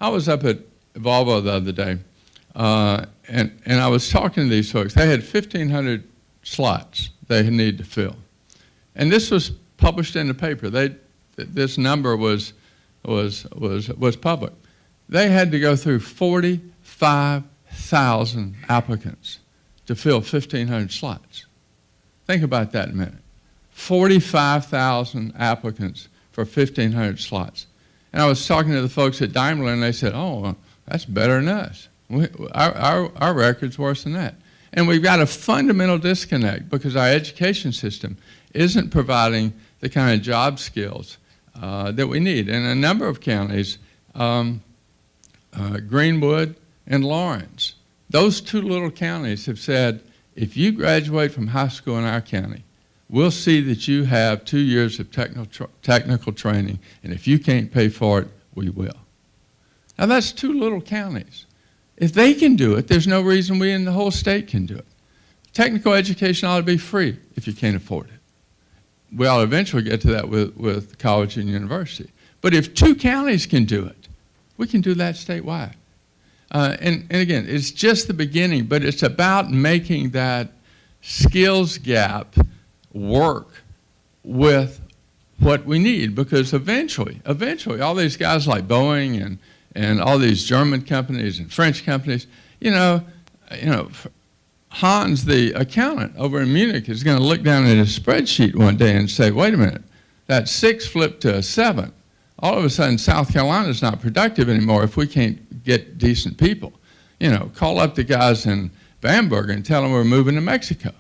I was up at Volvo the other day, and I was talking to these folks. They had 1,500 slots they need to fill. And this was published in the paper. This number was public. They had to go through 45,000 applicants to fill 1,500 slots. Think about that in a minute. 45,000 applicants for 1,500 slots. And I was talking to the folks at Daimler, and they said, oh, well, that's better than us. Our record's worse than that. And we've got a fundamental disconnect because our education system isn't providing the kind of job skills that we need. In a number of counties, Greenwood and Lawrence, those two little counties have said, if you graduate from high school in our county, we'll see that you have 2 years of technical training, and if you can't pay for it, we will. Now that's two little counties. If they can do it, there's no reason we in the whole state can do it. Technical education ought to be free if you can't afford it. We ought to eventually get to that with college and university. But if two counties can do it, we can do that statewide. And again, it's just the beginning, but it's about making that skills gap work with what we need, because eventually, all these guys like Boeing and all these German companies and French companies, Hans, the accountant over in Munich, is going to look down at his spreadsheet one day and say, wait a minute, that 6 flipped to a 7. All of a sudden, South Carolina is not productive anymore if we can't get decent people. Call up the guys in Bamberg and tell them we're moving to Mexico.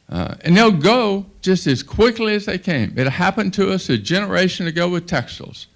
And they'll go just as quickly as they came. It happened to us a generation ago with textiles.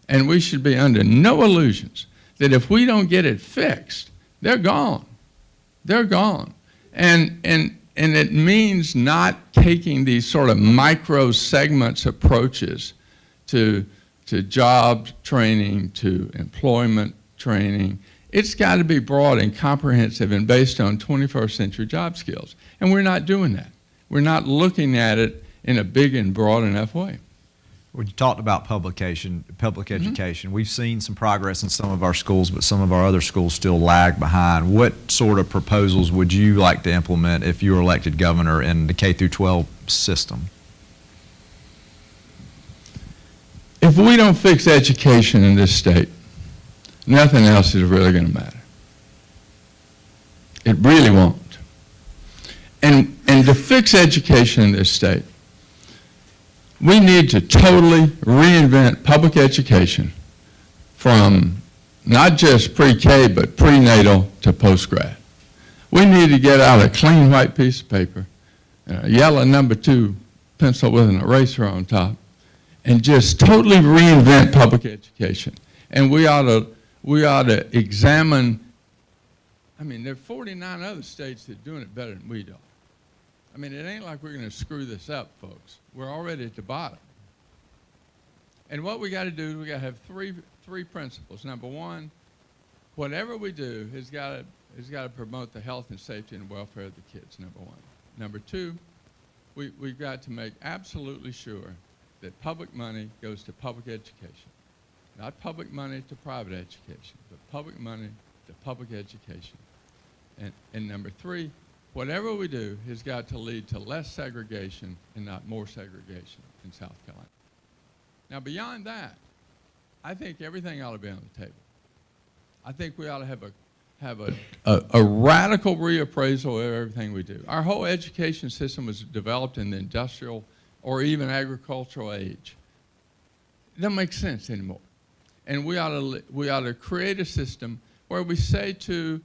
And we should be under no illusions that if we don't get it fixed, they're gone. They're gone. And it means not taking these sort of micro segments approaches to job training, to employment training. It's got to be broad and comprehensive and based on 21st century job skills. And we're not doing that. We're not looking at it in a big and broad enough way. When you talked about public education, we've seen some progress in some of our schools, but some of our other schools still lag behind. What sort of proposals would you like to implement if you were elected governor in the K through 12 system? If we don't fix education in this state, nothing else is really going to matter. It really won't. And to fix education in this state, we need to totally reinvent public education from not just pre-K, but prenatal to post-grad. We need to get out a clean white piece of paper, a yellow number 2 pencil with an eraser on top, and just totally reinvent public education. And we ought to examine, there are 49 other states that are doing it better than we do. It ain't like we're going to screw this up, folks. We're already at the bottom. And what we got to do is we got to have three principles. Number one, whatever we do has got to promote the health and safety and welfare of the kids, number one. Number two, we've got to make absolutely sure that public money goes to public education. Not public money to private education, but public money to public education. And number three, whatever we do has got to lead to less segregation and not more segregation in South Carolina. Now, beyond that, I think everything ought to be on the table. I think we ought to have a radical reappraisal of everything we do. Our whole education system was developed in the industrial or even agricultural age. It doesn't make sense anymore. And we ought to create a system where we say to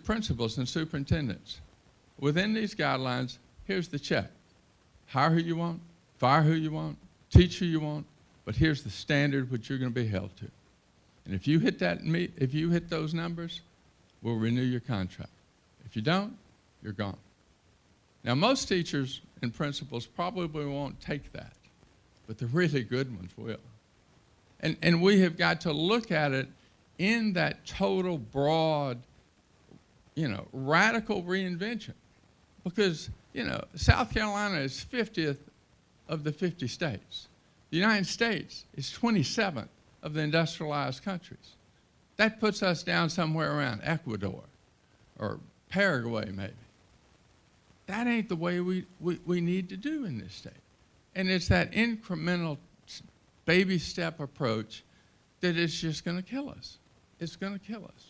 principals and superintendents, within these guidelines, here's the check. Hire who you want, fire who you want, teach who you want, but here's the standard which you're going to be held to. And if you hit those numbers, we'll renew your contract. If you don't, you're gone. Now, most teachers and principals probably won't take that, but the really good ones will. And we have got to look at it in that total broad, radical reinvention. Because, South Carolina is 50th of the 50 states. The United States is 27th of the industrialized countries. That puts us down somewhere around Ecuador or Paraguay maybe. That ain't the way we need to do in this state. And it's that incremental baby step approach that is just going to kill us. It's going to kill us.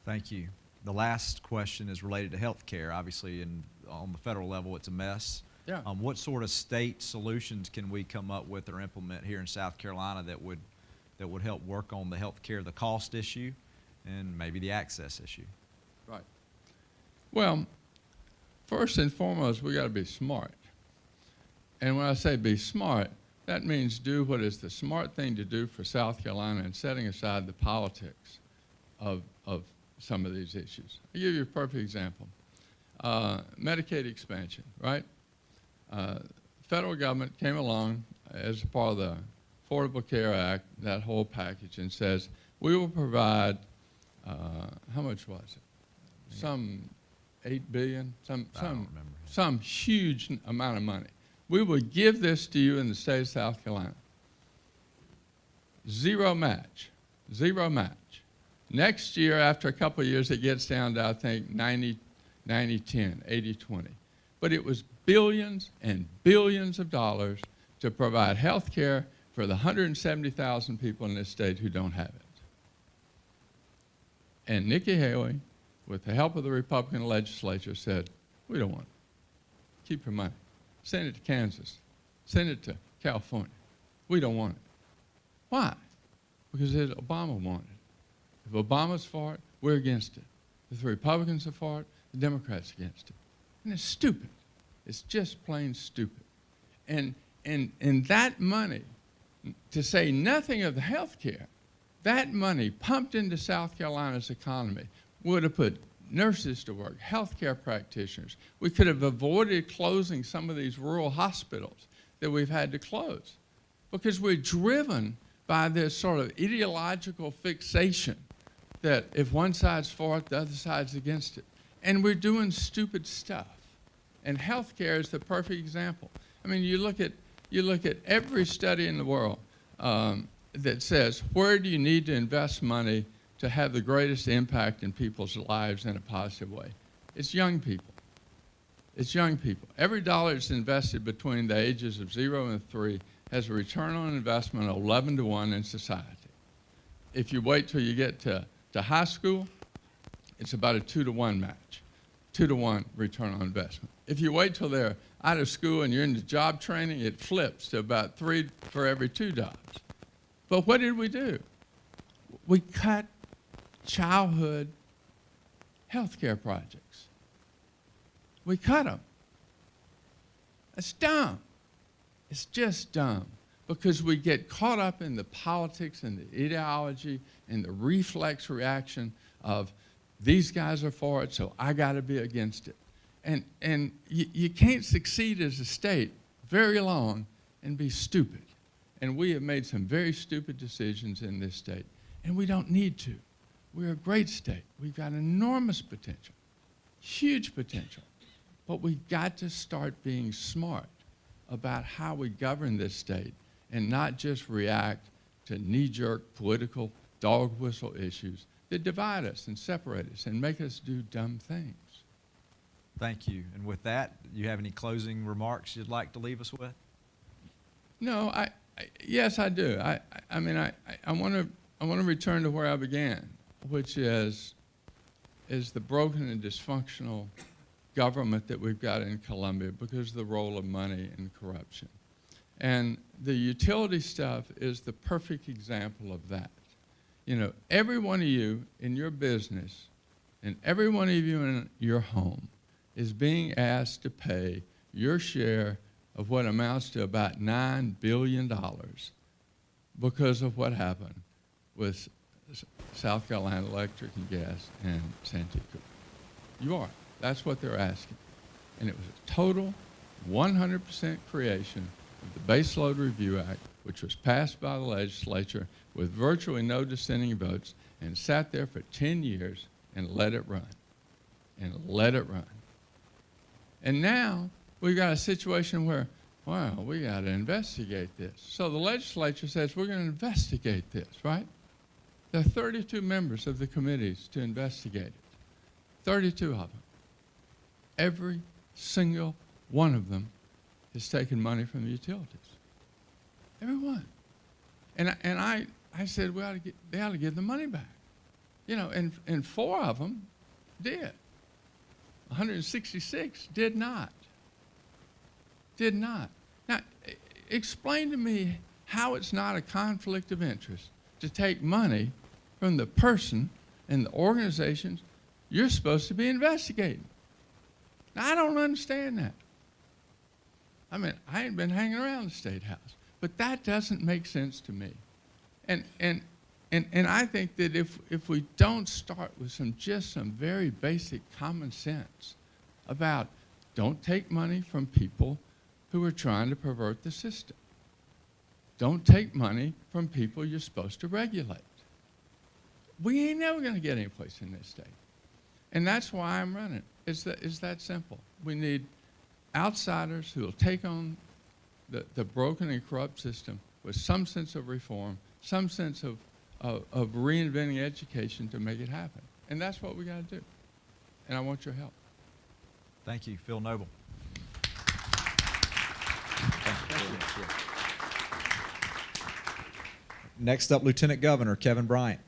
Thank you. The last question is related to health care. Obviously, on the federal level, it's a mess. Yeah. What sort of state solutions can we come up with or implement here in South Carolina that would help work on the health care, the cost issue, and maybe the access issue? Right. Well, first and foremost, we got to be smart. And when I say be smart, that means do what is the smart thing to do for South Carolina and setting aside the politics of some of these issues. I'll give you a perfect example. Medicaid expansion, right? Federal government came along as a part of the Affordable Care Act, that whole package, and says, we will provide, how much was it? Some $8 billion, some huge amount of money. We will give this to you in the state of South Carolina. Zero match, zero match. Next year, after a couple of years, it gets down to, I think, 90-10, 80-20. But it was billions and billions of dollars to provide health care for the 170,000 people in this state who don't have it. And Nikki Haley, with the help of the Republican legislature, said, we don't want it. Keep your money. Send it to Kansas. Send it to California. We don't want it. Why? Because Obama wanted it. If Obama's for it, we're against it. If the Republicans are for it, the Democrats are against it. And it's stupid. It's just plain stupid. And that money, to say nothing of the health care, that money pumped into South Carolina's economy would have put nurses to work, healthcare practitioners. We could have avoided closing some of these rural hospitals that we've had to close because we're driven by this sort of ideological fixation that if one side's for it, the other side's against it. And we're doing stupid stuff. And healthcare is the perfect example. I mean, you look at every study in the world that says, where do you need to invest money to have the greatest impact in people's lives in a positive way? It's young people. It's young people. Every dollar that's invested between the ages of 0 and 3 has a return on investment of 11 to 1 in society. If you wait till you get to high school, it's about a 2 to 1 match, 2 to 1 return on investment. If you wait till they're out of school and you're into job training, it flips to about 3 for every 2 jobs. But what did we do? We cut childhood health care projects. We cut them. That's dumb. It's just dumb because we get caught up in the politics and the ideology and the reflex reaction of these guys are for it, so I got to be against it. And you can't succeed as a state very long and be stupid. And we have made some very stupid decisions in this state, and we don't need to. We're a great state. We've got enormous potential, huge potential. But we've got to start being smart about how we govern this state and not just react to knee-jerk political dog whistle issues that divide us and separate us and make us do dumb things. Thank you. And with that, do you have any closing remarks you'd like to leave us with? No, yes, I do. I want to return to where I began, which is the broken and dysfunctional government that we've got in Columbia because of the role of money and corruption. And the utility stuff is the perfect example of that. You know, every one of you in your business and every one of you in your home is being asked to pay your share of what amounts to about $9 billion because of what happened with South Carolina Electric and Gas and Santee Cooper. You are. That's what they're asking. And it was a total 100% creation of the Base Load Review Act, which was passed by the legislature with virtually no dissenting votes and sat there for 10 years and let it run. And let it run. And now we've got a situation where, wow, we got to investigate this. So the legislature says we're going to investigate this, right? There are 32 members of the committees to investigate it. 32 of them. Every single one of them has taken money from the utilities. Every one. And I said, they ought to give the money back. You know, and 4 of them did. 166 did not. Did not. Now, explain to me how it's not a conflict of interest to take money from the person and the organizations you're supposed to be investigating. Now, I don't understand that. I mean, I ain't been hanging around the State House, but that doesn't make sense to me. And I think that if we don't start with just some very basic common sense about don't take money from people who are trying to pervert the system. Don't take money from people you're supposed to regulate. We ain't never going to get any place in this state. And that's why I'm running. It's that simple. We need outsiders who will take on the broken and corrupt system with some sense of reform, some sense of reinventing education to make it happen. And that's what we got to do. And I want your help. Thank you, Phil Noble. Next up, Lieutenant Governor Kevin Bryant.